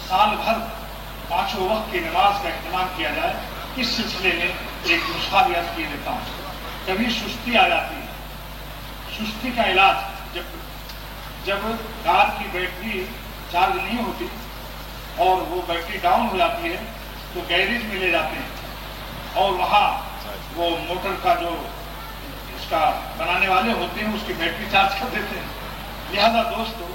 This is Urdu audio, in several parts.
سال بھر 5 وقت کی نماز کا اہتمام کیا جائے، اس سلسلے میں ایک نسخہ بھی عرض کیے دیتا ہوں۔ کبھی سستی آ جاتی ہے، سستی کا علاج جب کار کی بیٹری چارج نہیں ہوتی اور وہ بیٹری ڈاؤن ہو جاتی ہے تو گیریج میں لے جاتے ہیں اور وہاں وہ موٹر کا جو اس کا بنانے والے ہوتے ہیں اس کی بیٹری چارج کر دیتے ہیں۔ لہذا دوستو،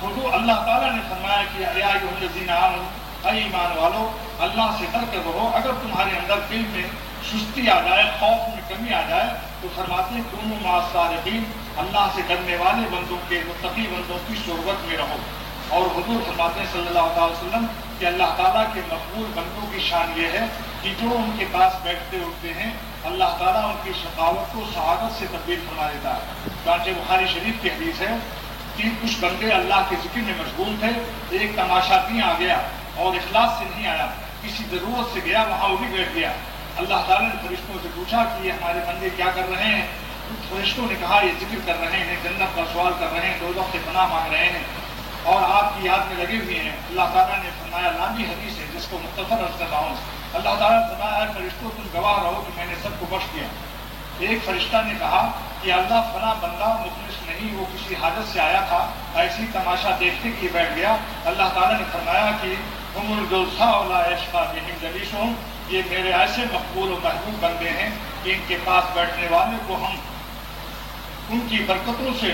حضور اللہ تعالیٰ نے فرمایا کہ یا ایھا الذین آمنوا، اے ایمان والو، اللہ سے ڈر کر رہو۔ اگر تمہارے اندر دل میں سستی آ جائے، خوف میں کمی آ جائے تو فرماتے ہیں کونوا مع الصادقین، اللہ سے ڈرنے والے بندوں کے، متقی بندوں کی صحبت میں رہو۔ اور حضور فرماتے ہیں صلی اللہ علیہ وسلم کہ اللہ تعالیٰ کے مقبول بندوں کی شان یہ ہے کہ جو ان کے پاس بیٹھتے اٹھتے ہیں اللہ تعالیٰ ان کی شقاوت کو سعادت سے تبدیل فرما دیتا ہے۔ چنانچہ بخاری شریف کی حدیث ہے کہ کچھ بندے اللہ کے ذکر میں مشغول تھے، ایک تماشا بھی آ گیا اور اخلاص سے نہیں آیا، کسی ضرورت سے گیا، وہاں وہ بھی بیٹھ گیا۔ اللہ تعالیٰ نے فرشتوں سے پوچھا کہ یہ ہمارے بندے کیا کر رہے ہیں؟ فرشتوں نے کہا یہ ذکر کر رہے ہیں، جنت کا سوال کر رہے ہیں، دوزخ سے پناہ مانگ رہے ہیں اور آپ کی یاد میں لگے ہوئے ہیں۔ اللہ تعالیٰ نے فرمایا، لمبی حدیث ہے جس کو مختصر عرض کر رہا ہوں، اللہ تعالیٰ نے فرمایا فرشتوں تم گواہ رہو کہ میں نے سب کو بخش دیا۔ ایک فرشتہ نے کہا کہ اللہ فلاں بندہ مخلص نہیں، وہ کسی حاجت سے آیا تھا، ایسی تماشا دیکھتے کہ بیٹھ گیا۔ اللہ تعالیٰ نے فرمایا کہ ہم الجلساء لا یشقی بہم جلیسہم، یہ میرے ایسے مقبول و محبوب بندے ہیں کہ ان کے پاس بیٹھنے والے کو ہم ان کی برکتوں سے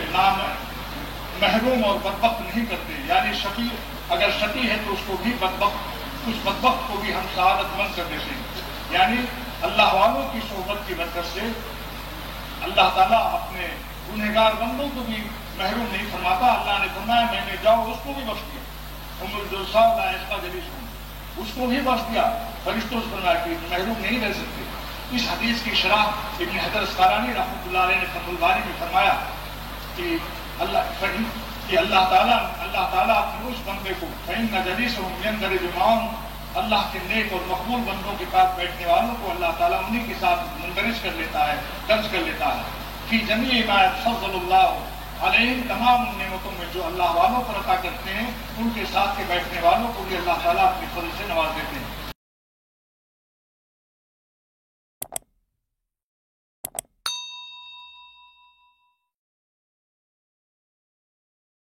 محروم اور بدبخت نہیں کرتے۔ یعنی شقی اگر شقی ہے تو اس کو بھی اس بدبخت کو بھی ہم سعادت مند کر دیتے ہیں۔ یعنی اللہ والوں کی صحبت کی برکت سے اللہ تعالیٰ اپنے گنہگار بندوں کو بھی محروم نہیں فرماتا۔ اللہ نے فرمایا میں نے جاؤ اس کو بھی بخش دیا، ہم الجلساء لا یشقی جلیسہم، اس کو بھی بخش دیا۔ فرشتوں سے فرمایا کہ محروم نہیں رہ سکتے۔ اس حدیث کی شرح ابن حجر اسقلانی رحمۃ اللہ علیہ نے فتح الباری میں فرمایا کہ اللہ تعالیٰ اپنے اس بندے کو فإن جلیسہم يندرج معہم، اللہ کے نیک اور مقبول بندوں کے پاس بیٹھنے والوں کو اللہ تعالیٰ انہی کے ساتھ مندرج کر لیتا ہے، درج کر لیتا ہے۔ فی جمیع ما یتفضل اللہ علیہم، تمام نعمتوں میں جو اللہ والوں پر عطا کرتے ہیں ان کے ساتھ کے بیٹھنے والوں کو بھی اللہ تعالیٰ اپنے فضل سے نواز دیتے ہیں۔